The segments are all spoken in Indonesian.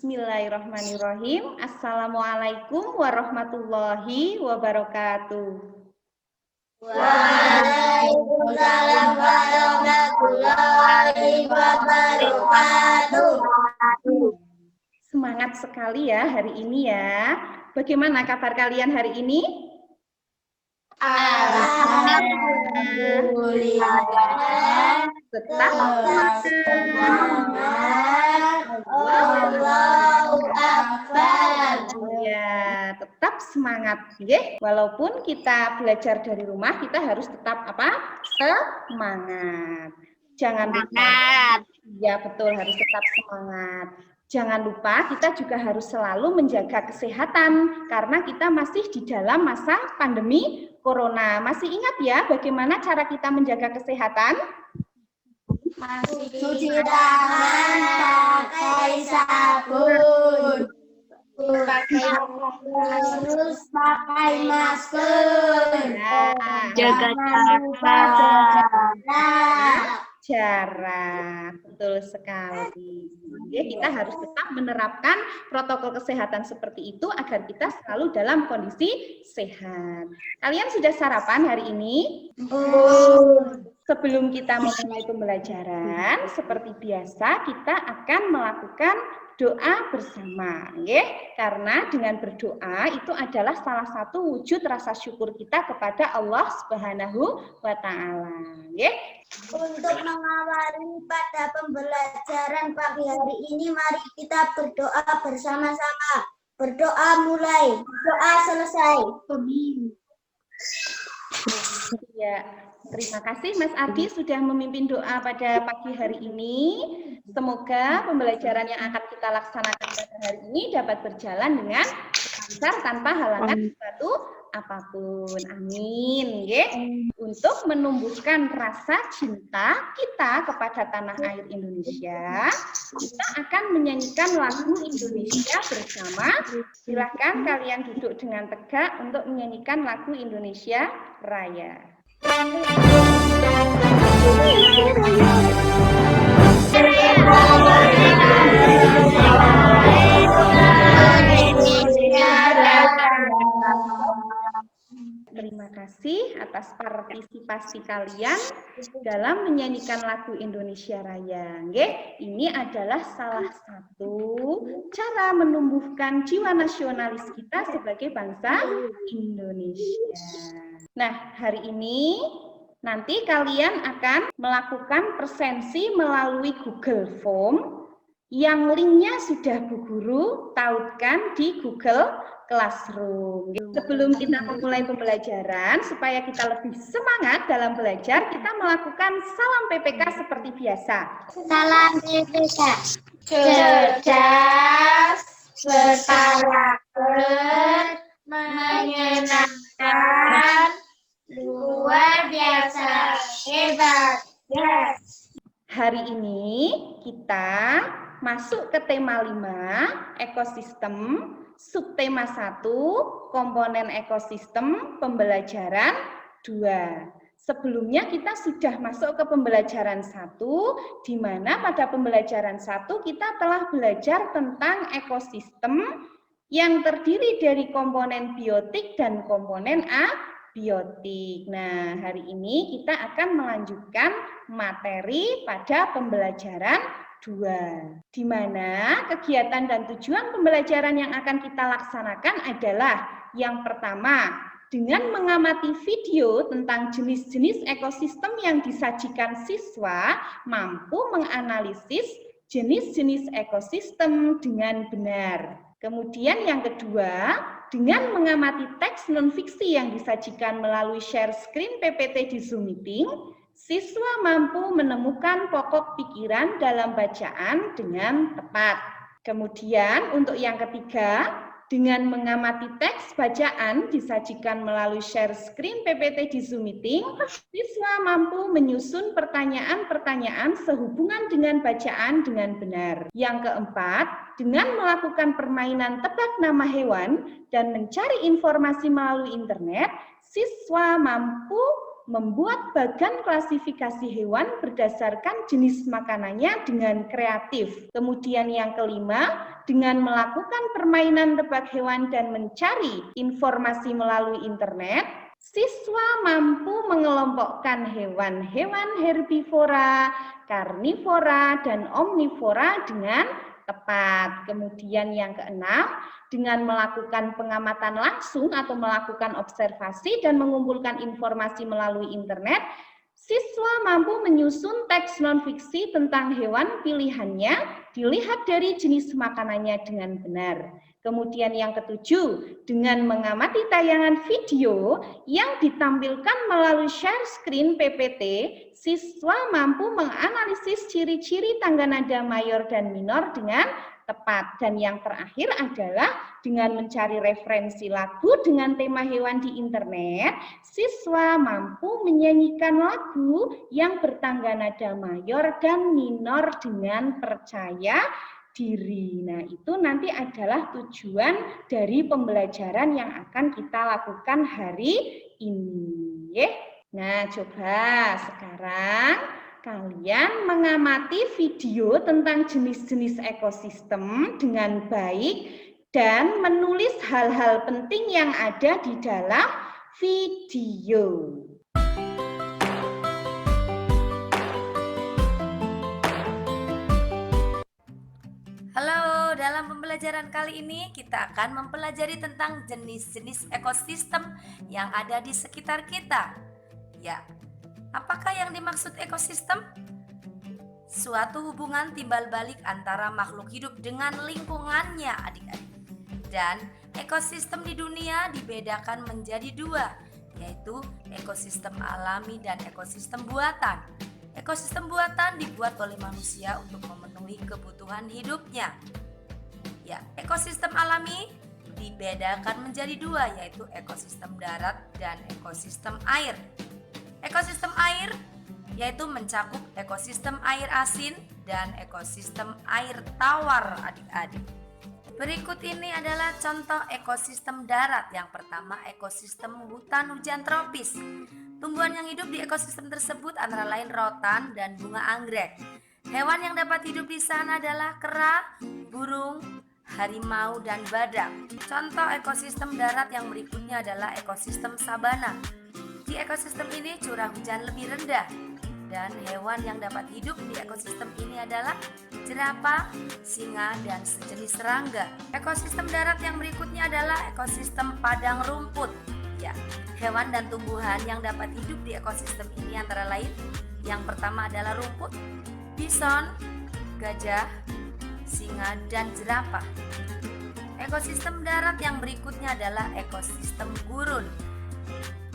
Bismillahirrahmanirrahim. Assalamualaikum warahmatullahi wabarakatuh. Waalaikumsalam warahmatullahi wabarakatuh. Semangat sekali ya hari ini ya. Bagaimana kabar kalian hari ini? Alhamdulillah. Tetap Allahu Akbar. ya, tetap semangat ya. Walaupun kita belajar dari rumah, kita harus tetap apa? Semangat. Jangan lupa. Ya, betul, harus tetap semangat. Jangan lupa kita juga harus selalu menjaga kesehatan karena kita masih di dalam masa pandemi Corona. Masih ingat ya bagaimana cara kita menjaga kesehatan? Cuci tangan pakai sabun. Harus pakai masker. Jaga jarak, betul sekali. Jadi kita harus tetap menerapkan protokol kesehatan seperti itu agar kita selalu dalam kondisi sehat. Kalian sudah sarapan hari ini? Sebelum kita memulai pembelajaran, seperti biasa kita akan melakukan doa bersama, ya. Karena dengan berdoa itu adalah salah satu wujud rasa syukur kita kepada Allah Subhanahu wa Ta'ala, ya. Untuk mengawali pada pembelajaran pagi hari ini, mari kita berdoa bersama-sama. Berdoa mulai, doa selesai. Ya, terima kasih Mas Ardi sudah memimpin doa pada pagi hari ini. Semoga pembelajaran yang akan kita laksanakan pada hari ini dapat berjalan dengan lancar tanpa halangan suatu apapun. Amin. Ya. Untuk menumbuhkan rasa cinta kita kepada tanah air Indonesia, kita akan menyanyikan lagu Indonesia bersama. Silakan kalian duduk dengan tegak untuk menyanyikan lagu Indonesia Raya. Terima kasih atas partisipasi kalian dalam menyanyikan lagu Indonesia Raya. Ini adalah salah satu cara menumbuhkan jiwa nasionalis kita sebagai bangsa Indonesia. Nah, hari ini nanti kalian akan melakukan presensi melalui Google Form yang linknya sudah Bu Guru tautkan di Google Classroom. Sebelum kita memulai pembelajaran, supaya kita lebih semangat dalam belajar, kita melakukan salam PPK seperti biasa. Salam PPK. Cerdas, berkarakter, menyenangkan, luar biasa, hebat. Yes. Hari ini kita masuk ke tema 5, ekosistem, subtema 1, komponen ekosistem, pembelajaran 2. Sebelumnya kita sudah masuk ke pembelajaran 1, di mana pada pembelajaran 1 kita telah belajar tentang ekosistem yang terdiri dari komponen biotik dan komponen abiotik. Nah, hari ini kita akan melanjutkan materi pada pembelajaran 2, di mana kegiatan dan tujuan pembelajaran yang akan kita laksanakan adalah yang pertama, dengan mengamati video tentang jenis-jenis ekosistem yang disajikan siswa, mampu menganalisis jenis-jenis ekosistem dengan benar. Kemudian yang kedua, dengan mengamati teks non-fiksi yang disajikan melalui share screen PPT di Zoom Meeting, siswa mampu menemukan pokok pikiran dalam bacaan dengan tepat. Kemudian untuk yang ketiga, dengan mengamati teks bacaan disajikan melalui share screen PPT di Zoom Meeting, siswa mampu menyusun pertanyaan-pertanyaan sehubungan dengan bacaan dengan benar. Yang keempat, dengan melakukan permainan tebak nama hewan dan mencari informasi melalui internet, siswa mampu membuat bagan klasifikasi hewan berdasarkan jenis makanannya dengan kreatif. Kemudian yang kelima, dengan melakukan permainan tebak hewan dan mencari informasi melalui internet, siswa mampu mengelompokkan hewan-hewan herbivora, karnivora, dan omnivora dengan tepat. Kemudian yang keenam, dengan melakukan pengamatan langsung atau melakukan observasi dan mengumpulkan informasi melalui internet, siswa mampu menyusun teks non-fiksi tentang hewan pilihannya, dilihat dari jenis makanannya dengan benar. Kemudian yang ketujuh, dengan mengamati tayangan video yang ditampilkan melalui share screen PPT, siswa mampu menganalisis ciri-ciri tangga nada mayor dan minor dengan tepat. Dan yang terakhir adalah dengan mencari referensi lagu dengan tema hewan di internet, siswa mampu menyanyikan lagu yang bertangga nada mayor dan minor dengan percaya diri. Nah, itu nanti adalah tujuan dari pembelajaran yang akan kita lakukan hari ini. Nah, coba sekarang kalian mengamati video tentang jenis-jenis ekosistem dengan baik dan menulis hal-hal penting yang ada di dalam video. Halo, dalam pembelajaran kali ini kita akan mempelajari tentang jenis-jenis ekosistem yang ada di sekitar kita. Ya, apakah yang dimaksud ekosistem? Suatu hubungan timbal balik antara makhluk hidup dengan lingkungannya, adik-adik. Dan ekosistem di dunia dibedakan menjadi dua, yaitu ekosistem alami dan ekosistem buatan. Ekosistem buatan dibuat oleh manusia untuk memenuhi kebutuhan hidupnya. Ya, ekosistem alami dibedakan menjadi dua, yaitu ekosistem darat dan ekosistem air. Ekosistem air yaitu mencakup ekosistem air asin dan ekosistem air tawar, adik-adik. Berikut ini adalah contoh ekosistem darat. Yang pertama, ekosistem hutan hujan tropis. Tumbuhan yang hidup di ekosistem tersebut antara lain rotan dan bunga anggrek. Hewan yang dapat hidup di sana adalah kera, burung, harimau, dan badak. Contoh ekosistem darat yang berikutnya adalah ekosistem sabana. Di ekosistem ini curah hujan lebih rendah. Dan hewan yang dapat hidup di ekosistem ini adalah jerapah, singa, dan sejenis serangga. Ekosistem darat yang berikutnya adalah ekosistem padang rumput. Ya, hewan dan tumbuhan yang dapat hidup di ekosistem ini antara lain yang pertama adalah rumput, bison, gajah, singa, dan jerapah. Ekosistem darat yang berikutnya adalah ekosistem gurun.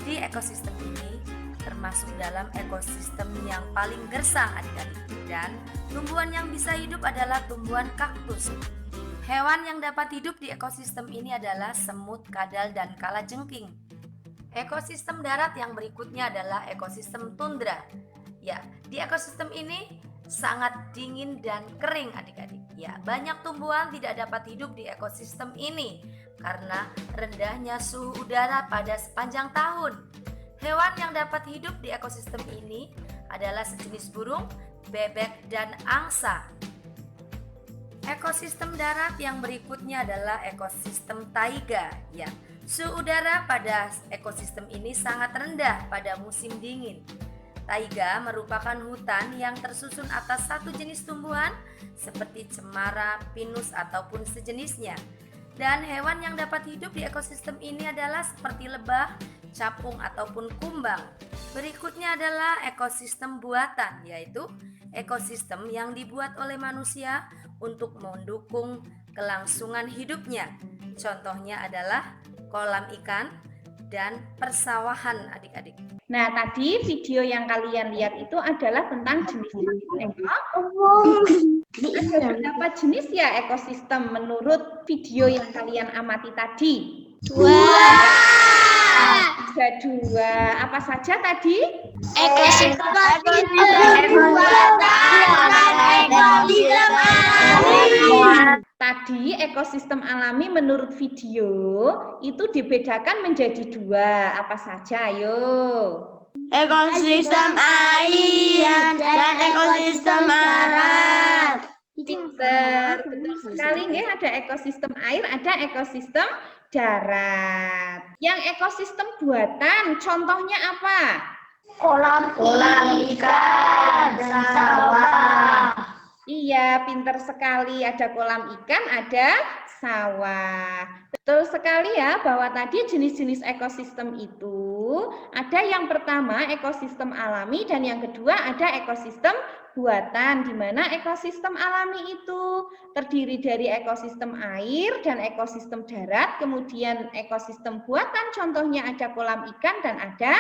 Di ekosistem ini termasuk dalam ekosistem yang paling gersang, adik-adik. Dan tumbuhan yang bisa hidup adalah tumbuhan kaktus. Hewan yang dapat hidup di ekosistem ini adalah semut, kadal, dan kalajengking. Ekosistem darat yang berikutnya adalah ekosistem tundra. Ya, di ekosistem ini sangat dingin dan kering, adik-adik. Ya, banyak tumbuhan tidak dapat hidup di ekosistem ini karena rendahnya suhu udara pada sepanjang tahun. Hewan yang dapat hidup di ekosistem ini adalah sejenis burung, bebek, dan angsa. Ekosistem darat yang berikutnya adalah ekosistem taiga. Ya, suhu udara pada ekosistem ini sangat rendah pada musim dingin. Taiga merupakan hutan yang tersusun atas satu jenis tumbuhan seperti cemara, pinus, ataupun sejenisnya. Dan hewan yang dapat hidup di ekosistem ini adalah seperti lebah, capung, ataupun kumbang. Berikutnya adalah ekosistem buatan, yaitu ekosistem yang dibuat oleh manusia untuk mendukung kelangsungan hidupnya. Contohnya adalah kolam ikan dan persawahan, adik-adik. Nah, tadi video yang kalian lihat itu adalah tentang jenis-jenis Ada berapa jenis ya ekosistem menurut video yang kalian amati tadi? Ada dua. Apa saja tadi? Ekosistem Tadi ekosistem alami menurut video itu dibedakan menjadi dua. Apa saja? Ayo. ekosistem air dan ekosistem darat. Pinter, betul sekali nggih, ada ekosistem air, ada ekosistem darat. Yang ekosistem buatan contohnya apa? Kolam ikan dan sawah. Iya, pinter sekali. Ada kolam ikan, ada sawah. Betul sekali ya bahwa tadi jenis-jenis ekosistem itu ada yang pertama ekosistem alami dan yang kedua ada ekosistem buatan, di mana ekosistem alami itu terdiri dari ekosistem air dan ekosistem darat, kemudian ekosistem buatan contohnya ada kolam ikan dan ada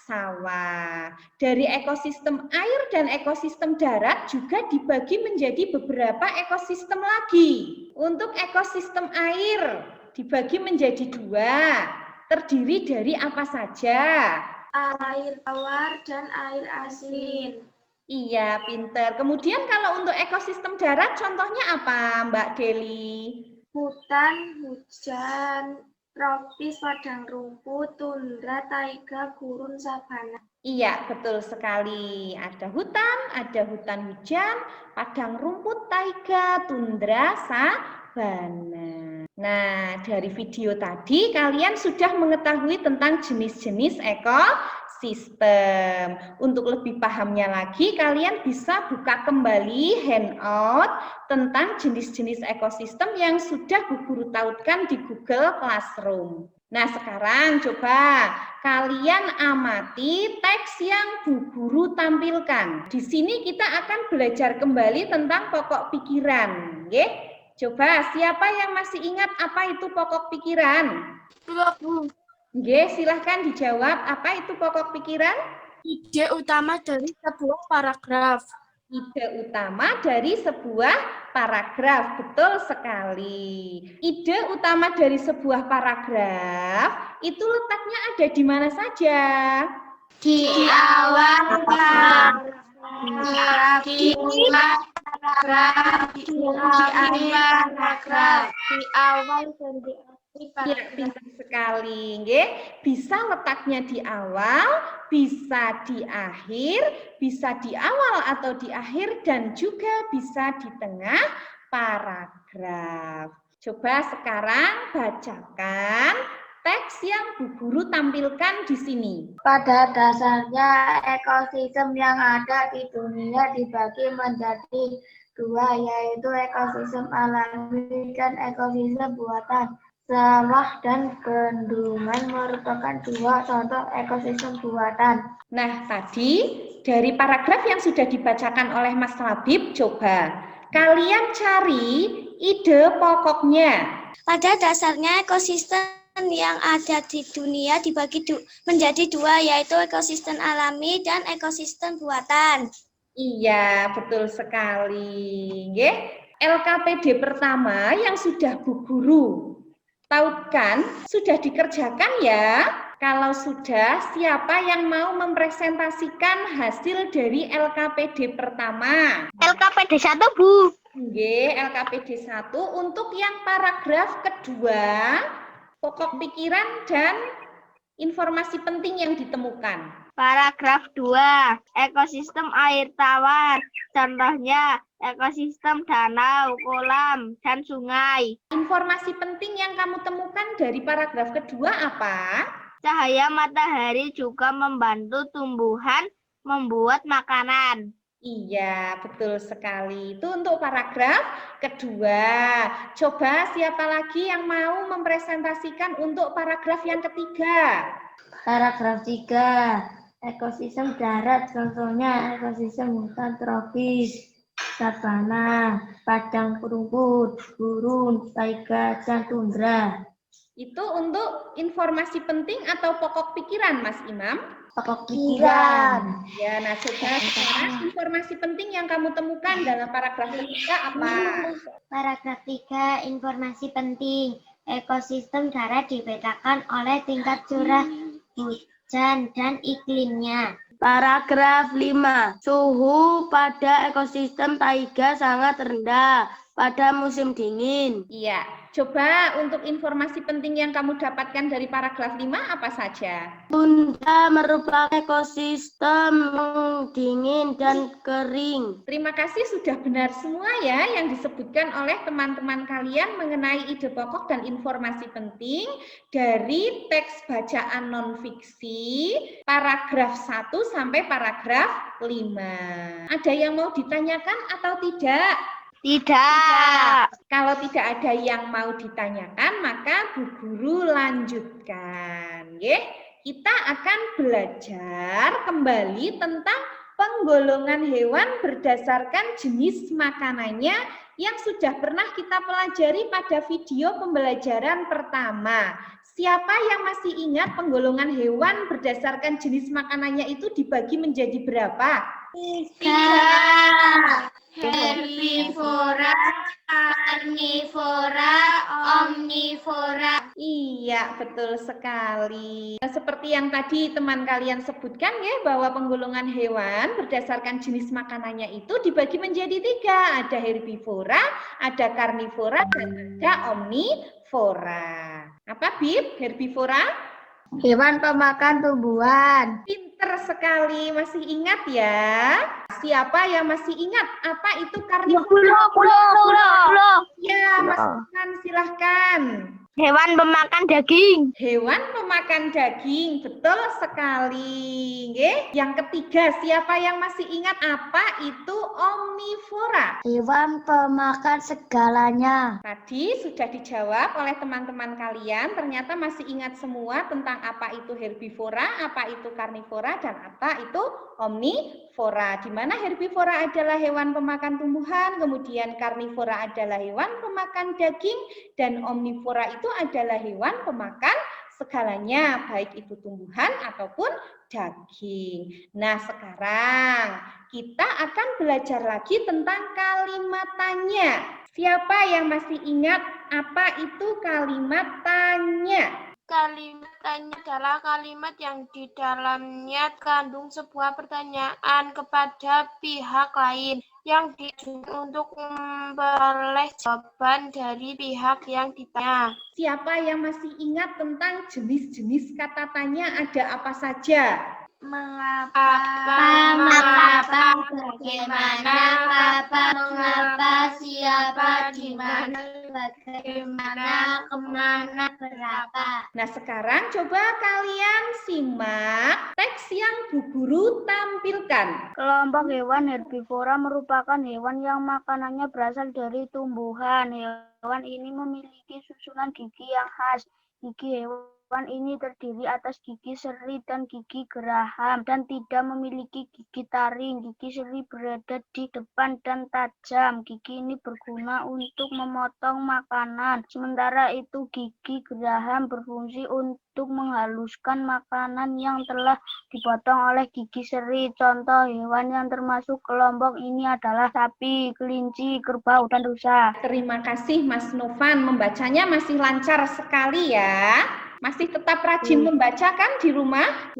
sawah. Dari ekosistem air dan ekosistem darat juga dibagi menjadi beberapa ekosistem lagi. Untuk ekosistem air dibagi menjadi dua, terdiri dari apa saja? Air tawar dan air asin. Iya, pinter. Kemudian kalau untuk ekosistem darat contohnya apa, Mbak Deli? Hutan, hujan, tropis, padang rumput, tundra, taiga, gurun, sabana. Iya, betul sekali. Ada hutan hujan, padang rumput, taiga, tundra, sabana. Nah, dari video tadi kalian sudah mengetahui tentang jenis-jenis ekosistem. Untuk lebih pahamnya lagi, kalian bisa buka kembali handout tentang jenis-jenis ekosistem yang sudah Bu Guru tautkan di Google Classroom. Nah, sekarang coba kalian amati teks yang Bu Guru tampilkan. Di sini kita akan belajar kembali tentang pokok pikiran, nggih? Coba siapa yang masih ingat apa itu pokok pikiran? Nggih, silahkan dijawab apa itu pokok pikiran? Ide utama dari sebuah paragraf. Ide utama dari sebuah paragraf, betul sekali. Ide utama dari sebuah paragraf itu letaknya ada di mana saja? Di awal paragraf, di akhir paragraf, di awal dan di akhir Ya, paragraf. pintar sekali, nggih. Bisa letaknya di awal, bisa di akhir, bisa di awal atau di akhir, dan juga bisa di tengah paragraf. Coba sekarang bacakan teks yang Bu Guru tampilkan di sini. Pada dasarnya ekosistem yang ada di dunia dibagi menjadi dua, yaitu ekosistem alami dan ekosistem buatan. Sawah dan bendungan merupakan dua contoh ekosistem buatan. Nah, tadi dari paragraf yang sudah dibacakan oleh Mas Labib, coba kalian cari ide pokoknya. Pada dasarnya ekosistem yang ada di dunia dibagi menjadi dua, yaitu ekosistem alami dan ekosistem buatan. Iya, betul sekali. Nggih. LKPD pertama yang sudah Bu Guru tautkan sudah dikerjakan ya. Kalau sudah, siapa yang mau mempresentasikan hasil dari LKPD pertama? LKPD 1, Bu. Nggih, LKPD 1 untuk yang paragraf kedua, pokok pikiran dan informasi penting yang ditemukan. Paragraf 2, ekosistem air tawar. Contohnya ekosistem danau, kolam, dan sungai. Informasi penting yang kamu temukan dari paragraf kedua apa? Cahaya matahari juga membantu tumbuhan membuat makanan. Iya, betul sekali. Itu untuk paragraf kedua. Coba siapa lagi yang mau mempresentasikan untuk paragraf yang ketiga? Paragraf 3, ekosistem darat. Contohnya ekosistem hutan tropis, sabana, padang rumput, gurun, taiga, dan tundra. Itu untuk informasi penting atau pokok pikiran, Mas Imam? Pokok pikiran. Ya, nah coba sekarang informasi penting yang kamu temukan dalam paragraf ketiga apa? Paragraf 3, informasi penting. Ekosistem darat dibedakan oleh tingkat curah hujan dan iklimnya. Paragraf 5, suhu pada ekosistem taiga sangat rendah. pada musim dingin. Iya, coba untuk informasi penting yang kamu dapatkan dari paragraf 5 apa saja? Tunda merupakan ekosistem dingin dan kering. Terima kasih sudah benar semua ya yang disebutkan oleh teman-teman kalian mengenai ide pokok dan informasi penting dari teks bacaan non-fiksi paragraf 1 sampai paragraf 5. Ada yang mau ditanyakan atau tidak? Tidak. Kalau tidak ada yang mau ditanyakan, maka Bu Guru lanjutkan. Kita akan belajar kembali tentang penggolongan hewan berdasarkan jenis makanannya yang sudah pernah kita pelajari pada video pembelajaran pertama. Siapa yang masih ingat penggolongan hewan berdasarkan jenis makanannya itu dibagi menjadi berapa? 3. Herbivora, karnivora, omnivora. Iya, betul sekali. Seperti yang tadi teman kalian sebutkan ya, bahwa penggolongan hewan berdasarkan jenis makanannya itu dibagi menjadi 3. Ada herbivora, ada karnivora, dan ada omnivora. Apa, Bib? Herbivora? Hewan pemakan tumbuhan. Pinter sekali, masih ingat ya? Siapa yang masih ingat apa itu karnivora? Ya, Mas Irfan, silahkan. Hewan pemakan daging. Hewan pemakan daging, betul sekali. Yang ketiga, siapa yang masih ingat apa itu omnivora? Hewan pemakan segalanya. Tadi sudah dijawab oleh teman-teman kalian, ternyata masih ingat semua tentang apa itu herbivora, apa itu karnivora, dan apa itu omnivora. Di mana herbivora adalah hewan pemakan tumbuhan, kemudian karnivora adalah hewan pemakan daging, dan omnivora itu adalah hewan pemakan segalanya, baik itu tumbuhan ataupun daging. Nah, sekarang kita akan belajar lagi tentang kalimat tanya. Siapa yang masih ingat apa itu kalimat tanya? Kalimat tanya adalah kalimat yang di dalamnya kandung sebuah pertanyaan kepada pihak lain yang ditujukan untuk memperoleh jawaban dari pihak yang ditanya. Siapa yang masih ingat tentang jenis-jenis kata tanya ada apa saja? Mengapa, bagaimana, mengapa, siapa, di mana, bagaimana, kemana, berapa. Nah, sekarang coba kalian simak teks yang Bu Guru tampilkan. Kelompok hewan herbivora merupakan hewan yang makanannya berasal dari tumbuhan. Hewan ini memiliki susunan gigi yang khas. Gigi hewan ini terdiri atas gigi seri dan gigi geraham dan tidak memiliki gigi taring. Gigi seri berada di depan dan tajam. Gigi ini berguna untuk memotong makanan. Sementara itu gigi geraham berfungsi untuk menghaluskan makanan yang telah dipotong oleh gigi seri. Contoh hewan yang termasuk kelompok ini adalah sapi, kelinci, kerbau, dan rusa. Terima kasih Mas Novan, membacanya masih lancar sekali ya. Masih tetap rajin membaca kan di rumah?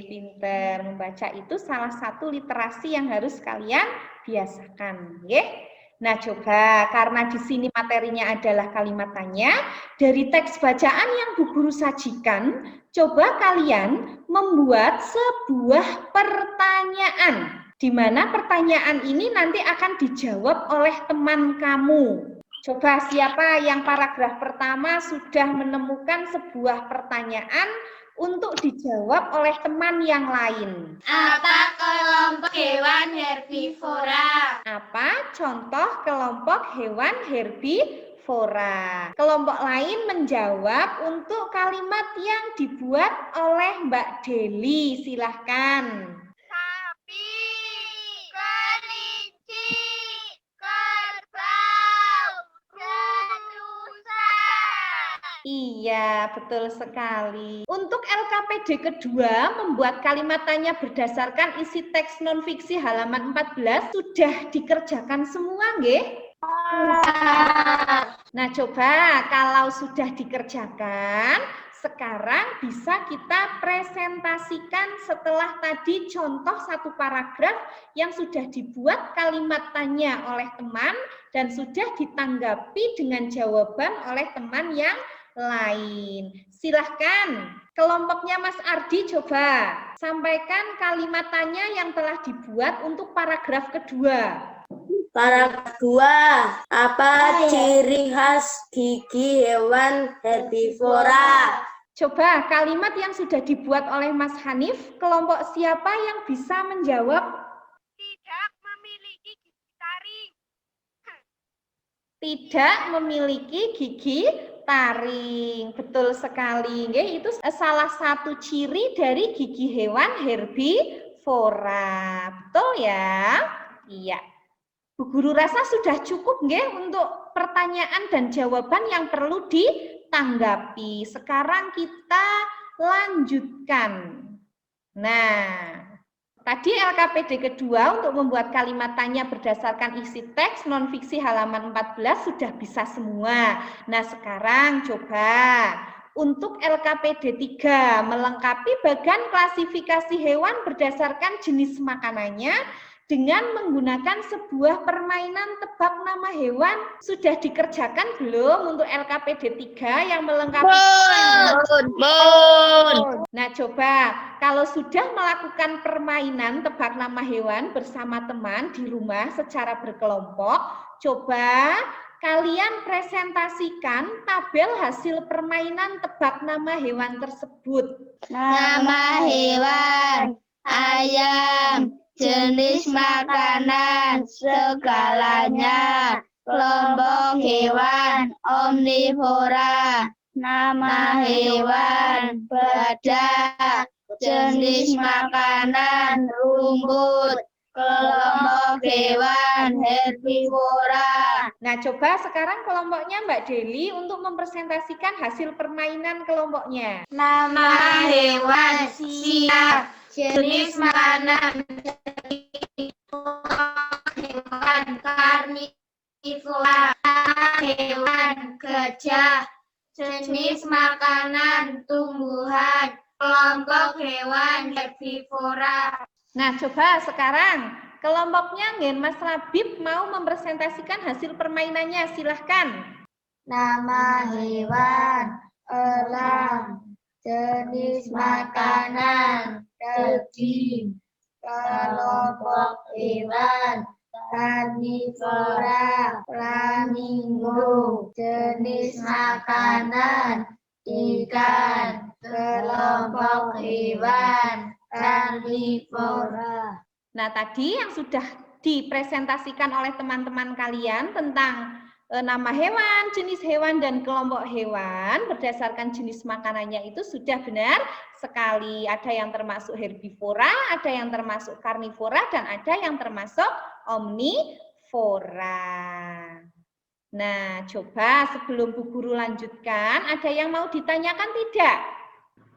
Pinter. Membaca itu salah satu literasi yang harus kalian biasakan. Nah, coba karena di sini materinya adalah kalimat tanya, dari teks bacaan yang Bu Guru sajikan, coba kalian membuat sebuah pertanyaan, di mana pertanyaan ini nanti akan dijawab oleh teman kamu. Coba siapa yang paragraf pertama sudah menemukan sebuah pertanyaan untuk dijawab oleh teman yang lain. Apa kelompok hewan herbivora? Apa contoh kelompok hewan herbivora? Kelompok lain menjawab untuk kalimat yang dibuat oleh Mbak Deli. Silahkan. Sapi, kelinci, kerbau, dan rusa. Iya, betul sekali. Untuk LKPD kedua, membuat kalimat tanya berdasarkan isi teks non-fiksi halaman 14 sudah dikerjakan semua, nggih? Nah, coba kalau sudah dikerjakan, sekarang bisa kita presentasikan setelah tadi contoh satu paragraf yang sudah dibuat kalimat tanya oleh teman dan sudah ditanggapi dengan jawaban oleh teman yang lain. Silahkan kelompoknya Mas Ardi coba sampaikan kalimat tanya yang telah dibuat untuk paragraf kedua. Paragraf 2. Apa ciri khas gigi hewan herbivora? Coba kalimat yang sudah dibuat oleh Mas Hanif, kelompok siapa yang bisa menjawab? Tidak memiliki gigi taring. Tidak memiliki gigi taring. Betul sekali. Itu salah satu ciri dari gigi hewan herbivora. Betul ya? Iya. Bu Guru rasa sudah cukup nggih untuk pertanyaan dan jawaban yang perlu ditanggapi. Sekarang kita lanjutkan. Nah, tadi LKPD kedua untuk membuat kalimat tanya berdasarkan isi teks non-fiksi halaman 14 sudah bisa semua. Nah, sekarang coba untuk LKPD 3 melengkapi bagan klasifikasi hewan berdasarkan jenis makanannya dengan menggunakan sebuah permainan tebak nama hewan. Sudah dikerjakan belum untuk LKPD 3 yang melengkapi? Nah, coba kalau sudah melakukan permainan tebak nama hewan bersama teman di rumah secara berkelompok, coba kalian presentasikan tabel hasil permainan tebak nama hewan tersebut. Nama hewan, ayam, jenis makanan, segalanya, kelompok hewan, omnivora, nama hewan, badak, jenis makanan, rumput, kelompok hewan, herbivora. Nah, coba sekarang kelompoknya Mbak Deli untuk mempresentasikan hasil permainan kelompoknya. Nama hewan siap, jenis makanan hewan karnivora, hewan gajah, jenis makanan tumbuhan, kelompok hewan herbivora. Nah, coba sekarang kelompoknya Mas Rabib mau mempresentasikan hasil permainannya, silahkan. Nama hewan elang, jenis makanan daging, kelompok hewan karnivora, flamingo, jenis makanan ikan, kelompok hewan karnivora. Nah, tadi yang sudah dipresentasikan oleh teman-teman kalian tentang nama hewan, jenis hewan, dan kelompok hewan berdasarkan jenis makanannya itu sudah benar sekali. Ada yang termasuk herbivora, ada yang termasuk karnivora, dan ada yang termasuk omnivora. Nah, coba sebelum Bu Guru lanjutkan, ada yang mau ditanyakan tidak?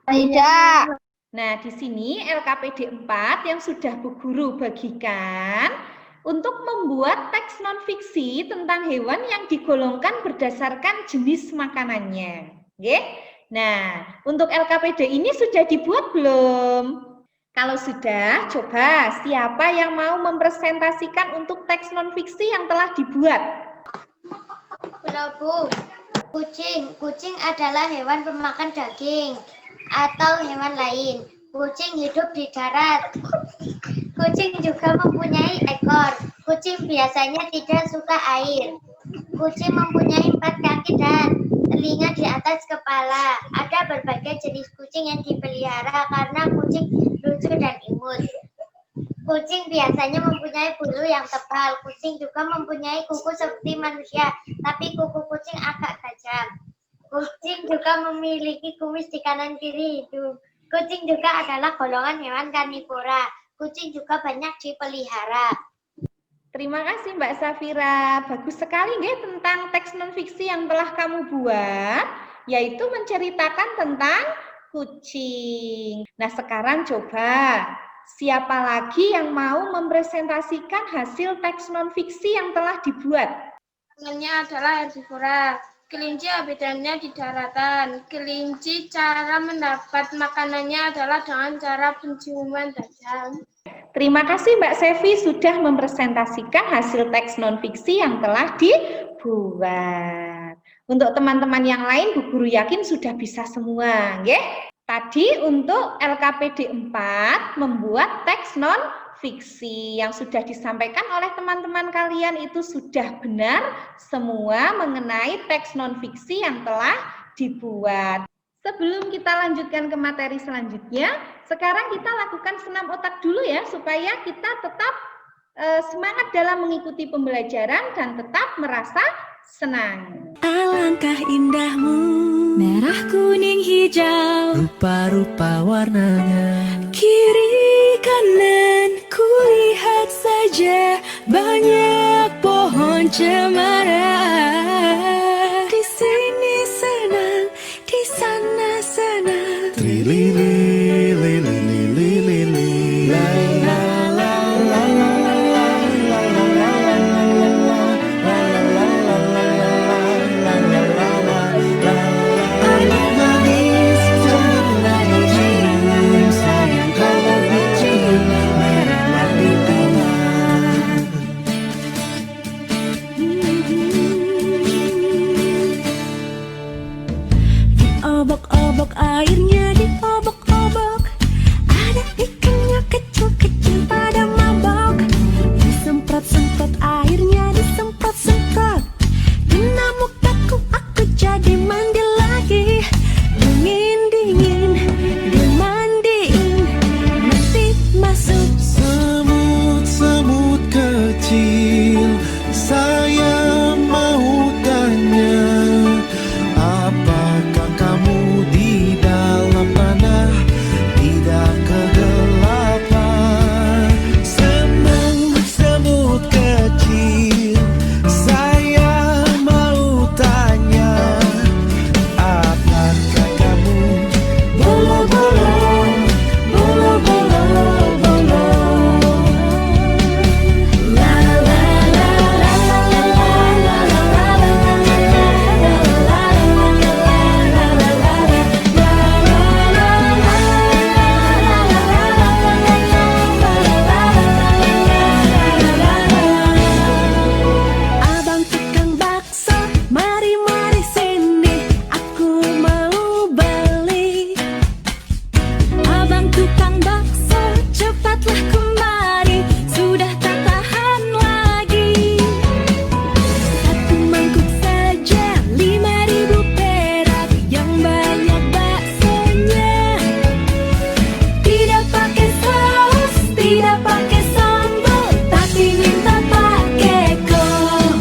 Tidak. Nah, di sini LKPD 4 yang sudah Bu Guru bagikan untuk membuat teks non-fiksi tentang hewan yang digolongkan berdasarkan jenis makanannya. Oke? Nah, untuk LKPD ini sudah dibuat belum? Kalau sudah, coba siapa yang mau mempresentasikan untuk teks non-fiksi yang telah dibuat? Bu, kucing adalah hewan pemakan daging atau hewan lain. Kucing hidup di darat. Kucing juga mempunyai ekor. Kucing biasanya tidak suka air. Kucing mempunyai 4 kaki dan telinga di atas kepala. Ada berbagai jenis kucing yang dipelihara karena kucing lucu dan imut. Kucing biasanya mempunyai bulu yang tebal. Kucing juga mempunyai kuku seperti manusia, tapi kuku kucing agak tajam. Kucing juga memiliki kumis di kanan kiri hidung. Kucing juga adalah golongan hewan karnivora. Kucing juga banyak dipelihara. Terima kasih Mbak Safira. Bagus sekali nggih tentang teks non-fiksi yang telah kamu buat, yaitu menceritakan tentang kucing. Nah, sekarang coba siapa lagi yang mau mempresentasikan hasil teks non-fiksi yang telah dibuat? Namanya adalah herbivora. Kelinci habitatnya di daratan. Kelinci cara mendapat makanannya adalah dengan cara penciuman tajam. Terima kasih Mbak Sevi sudah mempresentasikan hasil teks non-fiksi yang telah dibuat. Untuk teman-teman yang lain, Bu Guru yakin sudah bisa semua, nggih? Tadi untuk LKPD 4 membuat teks non-fiksi yang sudah disampaikan oleh teman-teman kalian itu sudah benar semua mengenai teks non-fiksi yang telah dibuat. Sebelum kita lanjutkan ke materi selanjutnya, sekarang kita lakukan senam otak dulu ya, supaya kita tetap semangat dalam mengikuti pembelajaran dan tetap merasa senang. Alangkah indahmu, merah, kuning, hijau, rupa-rupa warnanya. kiri kanan kulihat saja banyak pohon cemara. Di sini senang, di sana senang. Trilili, lili, lili, lili, la, la, la, la, la, la, la, la, la, la, la, la, la, la, la, anak manis telah dicium, sayang kalau dicium merahlah pipinya. Diobok-obok airnya, diobok-obok, ada ikannya kecil-kecil pada mabok. Disemprot-semprot airnya, disemprot-semprot, kena mukaku aku jadi mandi lagi. Dingin-dingin dimandiin, nanti masuk. Semut-semut kecil, saya mau tanya, apakah kamu di dalam tanah tidak kegelapan? Semut kecil, saya mau tanya, apakah kamu bolo-bolo, bolo-bolo, bolo? La la la la la la la Abang tukang bakso, mari-mari sini, aku mau beli. Abang tukang bakso, cepatlah kemari, sudah tak tahan lagi. Satu mangkuk saja 5.000 perak, yang banyak baksonya. Tidak pakai saus, tidak pakai sambal, tapi minta pakai kol.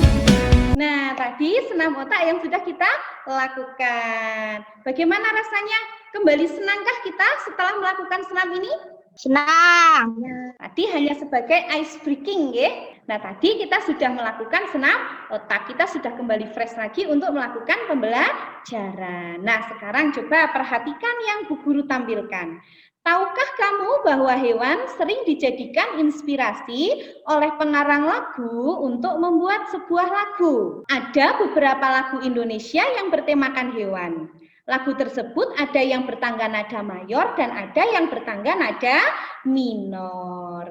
Nah, tadi senam otak yang sudah kita lakukan. Bagaimana rasanya? Kembali senangkah kita setelah melakukan senam ini? Senang. Tadi hanya sebagai ice breaking, ya. Nah, tadi kita sudah melakukan senam otak. Kita sudah kembali fresh lagi untuk melakukan pembelajaran. Nah, sekarang coba perhatikan yang Bu Guru tampilkan. Tahukah kamu bahwa hewan sering dijadikan inspirasi oleh pengarang lagu untuk membuat sebuah lagu? Ada beberapa lagu Indonesia yang bertemakan hewan. Lagu tersebut ada yang bertangga nada mayor dan ada yang bertangga nada minor.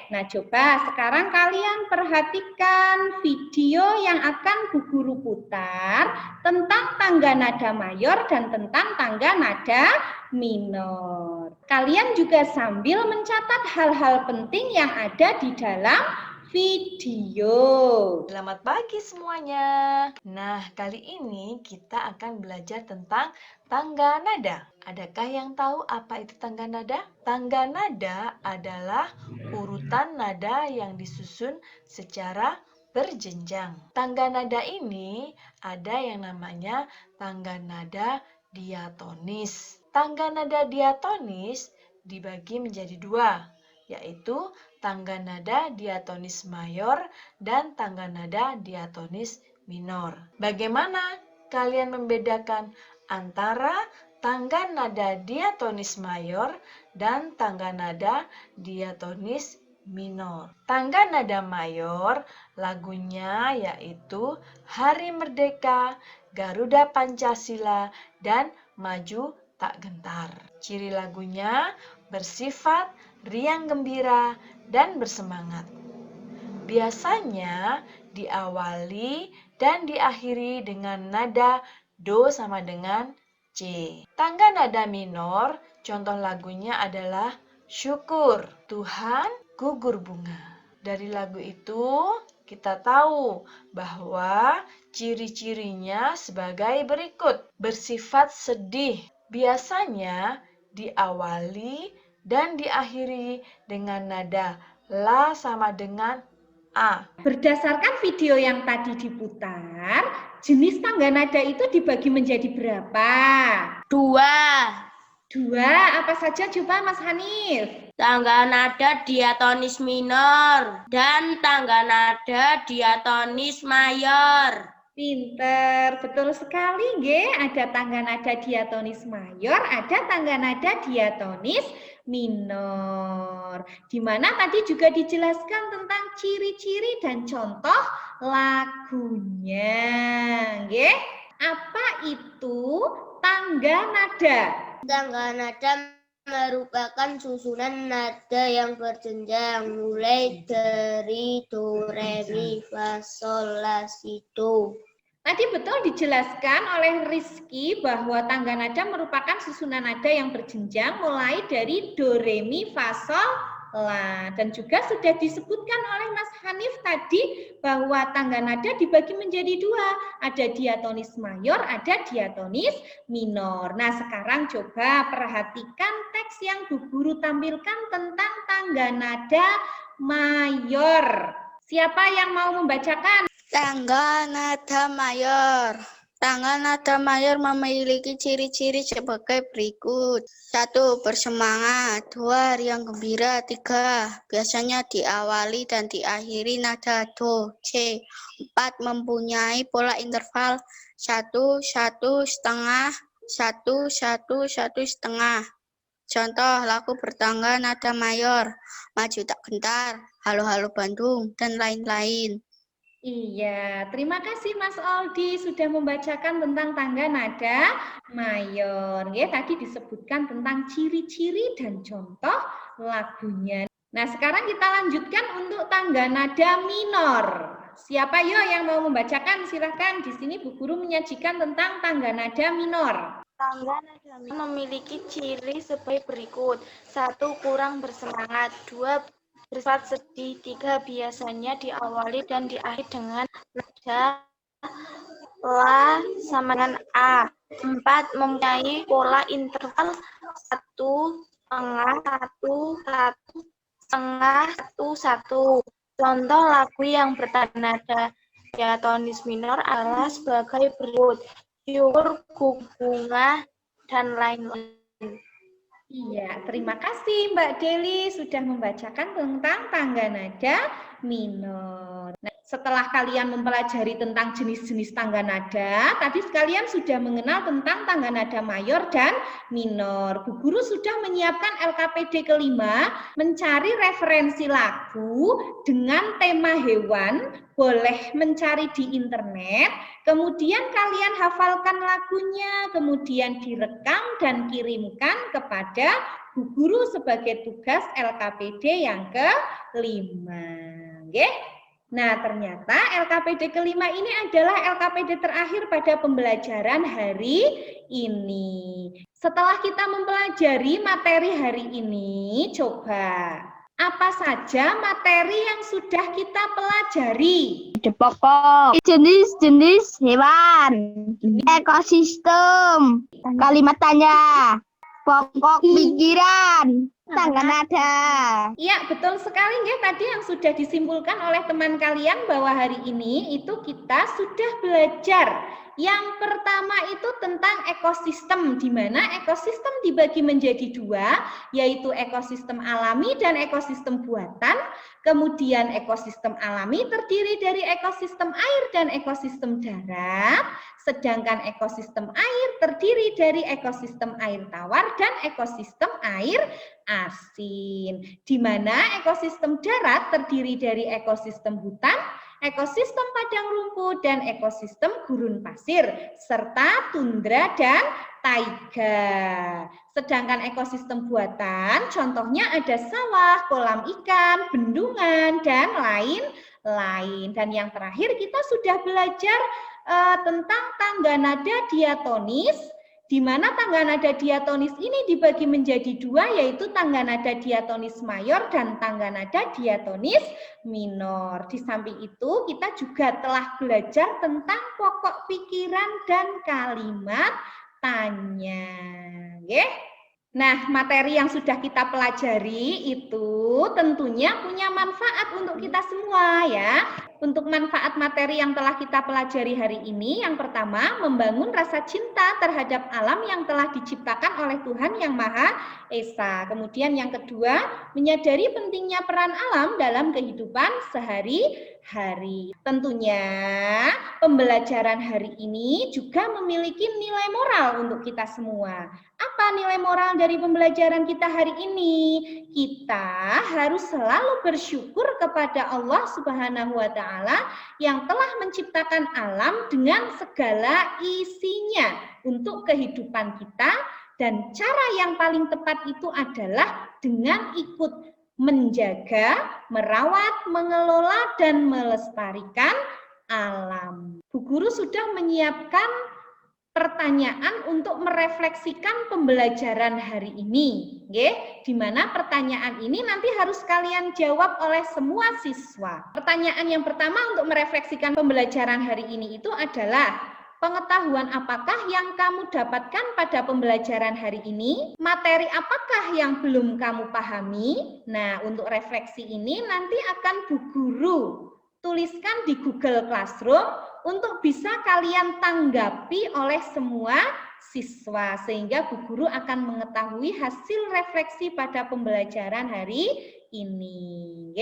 Nah, coba sekarang kalian perhatikan video yang akan Bu Guru putar tentang tangga nada mayor dan tentang tangga nada minor. Kalian juga sambil mencatat hal-hal penting yang ada di dalam video. Selamat pagi semuanya. Nah, kali ini kita akan belajar tentang tangga nada. Adakah yang tahu apa itu tangga nada? Tangga nada adalah urutan nada yang disusun secara berjenjang. Tangga nada ini ada yang namanya tangga nada diatonis. Tangga nada diatonis dibagi menjadi dua, yaitu tangga nada diatonis mayor dan tangga nada diatonis minor. Bagaimana kalian membedakan antara tangga nada diatonis mayor dan tangga nada diatonis minor. Tangga nada mayor lagunya yaitu Hari Merdeka, Garuda Pancasila, dan Maju Tak Gentar. Ciri lagunya bersifat riang gembira dan bersemangat. Biasanya diawali dan diakhiri dengan nada do sama dengan C. Tangga nada minor, contoh lagunya adalah Syukur Tuhan Gugur Bunga. Dari lagu itu kita tahu bahwa ciri-cirinya sebagai berikut. Bersifat sedih, biasanya diawali dan diakhiri dengan nada la sama dengan A. Berdasarkan video yang tadi diputar, jenis tangga nada itu dibagi menjadi berapa? 2. 2, apa saja coba Mas Hanif? Tangga nada diatonis minor dan tangga nada diatonis mayor. Pinter, betul sekali nggih. Ada tangga nada diatonis mayor, ada tangga nada diatonis minor. Di mana tadi juga dijelaskan tentang ciri-ciri dan contoh lagunya, nggih. Apa itu tangga nada? Tangga nada merupakan susunan nada yang berjenjang mulai dari do, re, mi, fa, sol, la, si, do. Tadi betul dijelaskan oleh Rizky bahwa tangga nada merupakan susunan nada yang berjenjang mulai dari do, re, mi, fa, sol, la. Dan juga sudah disebutkan oleh Mas Hanif tadi bahwa tangga nada dibagi menjadi 2. Ada diatonis mayor, ada diatonis minor. Nah, sekarang coba perhatikan teks yang Bu Guru tampilkan tentang tangga nada mayor. Siapa yang mau membacakan? Tangga nada mayor. Tangga nada mayor memiliki ciri-ciri sebagai berikut. 1. Bersemangat. 2. Riang gembira. 3. Biasanya diawali dan diakhiri nada do, C. 4. Mempunyai pola interval 1, 1, setengah, 1, 1, 1 setengah. Contoh lagu bertangga nada mayor, Maju Tak Gentar, Halo Halo Bandung, dan lain-lain. Iya, terima kasih Mas Aldi sudah membacakan tentang tangga nada mayor. Ya, tadi disebutkan tentang ciri-ciri dan contoh lagunya. Nah, sekarang kita lanjutkan untuk tangga nada minor. Siapa yo yang mau membacakan? Silahkan. Di sini Bu Guru menyajikan tentang tangga nada minor. Tangga nada minor memiliki ciri sebagai berikut. 1. Kurang bersemangat. 2. Bersifat sedih. 3. Biasanya diawali dan diakhiri dengan nada la sama dengan A. 4. Mempunyai pola interval 1, setengah, 1, 1, setengah, 1, 1. Contoh lagu yang bertanda diatonis minor adalah sebagai berikut. Syukur, gugur bunga, dan lain-lain. Iya, terima kasih Mbak Deli sudah membacakan tentang tangga nada minor. Nah, setelah kalian mempelajari tentang jenis-jenis tangga nada, tadi sekalian sudah mengenal tentang tangga nada mayor dan minor. Bu Guru sudah menyiapkan LKPD kelima, mencari referensi lagu dengan tema hewan, boleh mencari di internet, kemudian kalian hafalkan lagunya, kemudian direkam dan kirimkan kepada Bu Guru sebagai tugas LKPD yang kelima. Oke? Nah, ternyata LKPD kelima ini adalah LKPD terakhir pada pembelajaran hari ini. Setelah kita mempelajari materi hari ini, coba apa saja materi yang sudah kita pelajari? Pokok, jenis-jenis hewan, ekosistem, kalimat tanya, pokok pikiran, tangga nada. Iya, betul sekali ya tadi yang sudah disimpulkan oleh teman kalian bahwa hari ini itu kita sudah belajar Yang pertama itu tentang ekosistem, di mana ekosistem dibagi menjadi dua, yaitu ekosistem alami dan ekosistem buatan. Kemudian ekosistem alami terdiri dari ekosistem air dan ekosistem darat, sedangkan ekosistem air terdiri dari ekosistem air tawar dan ekosistem air asin. Di mana ekosistem darat terdiri dari ekosistem hutan, ekosistem padang rumput, dan ekosistem gurun pasir, serta tundra dan taiga. Sedangkan ekosistem buatan, contohnya ada sawah, kolam ikan, bendungan, dan lain-lain. Dan yang terakhir kita sudah belajar tentang tangga nada diatonis, di mana tangga nada diatonis ini dibagi menjadi dua, yaitu tangga nada diatonis mayor dan tangga nada diatonis minor. Di samping itu kita juga telah belajar tentang pokok pikiran dan kalimat tanya. Nah, materi yang sudah kita pelajari itu tentunya punya manfaat untuk kita semua ya. Untuk manfaat materi yang telah kita pelajari hari ini, yang pertama, membangun rasa cinta terhadap alam yang telah diciptakan oleh Tuhan Yang Maha Esa. Kemudian yang kedua, menyadari pentingnya peran alam dalam kehidupan sehari-hari. Tentunya pembelajaran hari ini juga memiliki nilai moral untuk kita semua. Apa nilai moral dari pembelajaran kita hari ini? Kita harus selalu bersyukur kepada Allah Subhanahu wa Ta'ala yang telah menciptakan alam dengan segala isinya untuk kehidupan kita, dan cara yang paling tepat itu adalah dengan ikut menjaga, merawat, mengelola, dan melestarikan alam. Bu Guru sudah menyiapkan pertanyaan untuk merefleksikan pembelajaran hari ini, di mana pertanyaan ini nanti harus kalian jawab oleh semua siswa. Pertanyaan yang pertama untuk merefleksikan pembelajaran hari ini itu adalah, pengetahuan apakah yang kamu dapatkan pada pembelajaran hari ini? Materi apakah yang belum kamu pahami? Nah, untuk refleksi ini nanti akan Bu Guru tuliskan di Google Classroom untuk bisa kalian tanggapi oleh semua siswa, sehingga Bu Guru akan mengetahui hasil refleksi pada pembelajaran hari ini.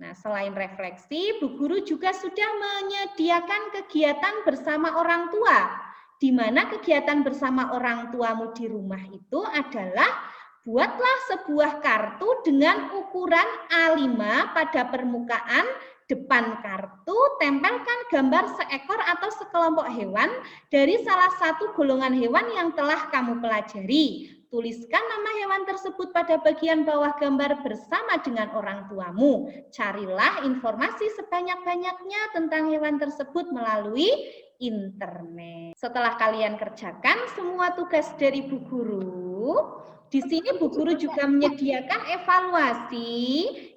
Nah, selain refleksi, Bu Guru juga sudah menyediakan kegiatan bersama orang tua, di mana kegiatan bersama orang tuamu di rumah itu adalah buatlah sebuah kartu dengan ukuran A5 pada permukaan depan kartu, tempelkan gambar seekor atau sekelompok hewan dari salah satu golongan hewan yang telah kamu pelajari. Tuliskan nama hewan tersebut pada bagian bawah gambar bersama dengan orang tuamu. Carilah informasi sebanyak-banyaknya tentang hewan tersebut melalui internet. Setelah kalian kerjakan semua tugas dari Bu Guru, di sini Bu Guru juga menyediakan evaluasi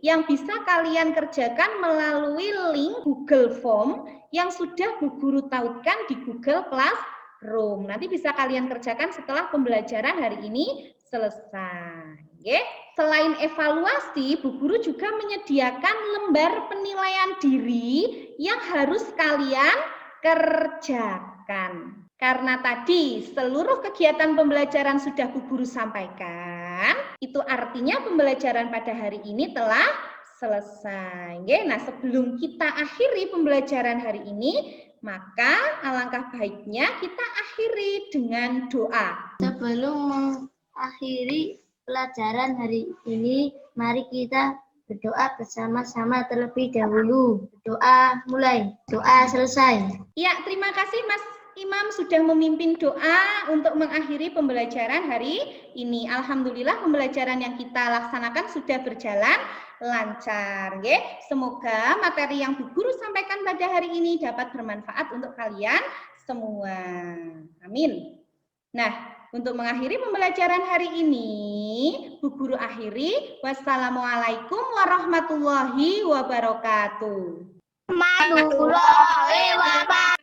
yang bisa kalian kerjakan melalui link Google Form yang sudah Bu Guru tautkan di Google Classroom. Nanti bisa kalian kerjakan setelah pembelajaran hari ini selesai. Selain evaluasi, Bu Guru juga menyediakan lembar penilaian diri yang harus kalian kerjakan. Karena tadi seluruh kegiatan pembelajaran sudah Bu Guru sampaikan, itu artinya pembelajaran pada hari ini telah selesai. Nah, sebelum kita akhiri pembelajaran hari ini, maka alangkah baiknya kita akhiri dengan doa. Sebelum mengakhiri pelajaran hari ini, mari kita berdoa bersama-sama terlebih dahulu. Doa mulai, doa selesai. Ya, terima kasih Mas Imam sudah memimpin doa untuk mengakhiri pembelajaran hari ini. Alhamdulillah pembelajaran yang kita laksanakan sudah berjalan lancar. Semoga materi yang Bu Guru sampaikan pada hari ini dapat bermanfaat untuk kalian semua. Amin. Nah, untuk mengakhiri pembelajaran hari ini, Bu Guru akhiri. Wassalamualaikum warahmatullahi wabarakatuh. Warahmatullahi wabarakatuh.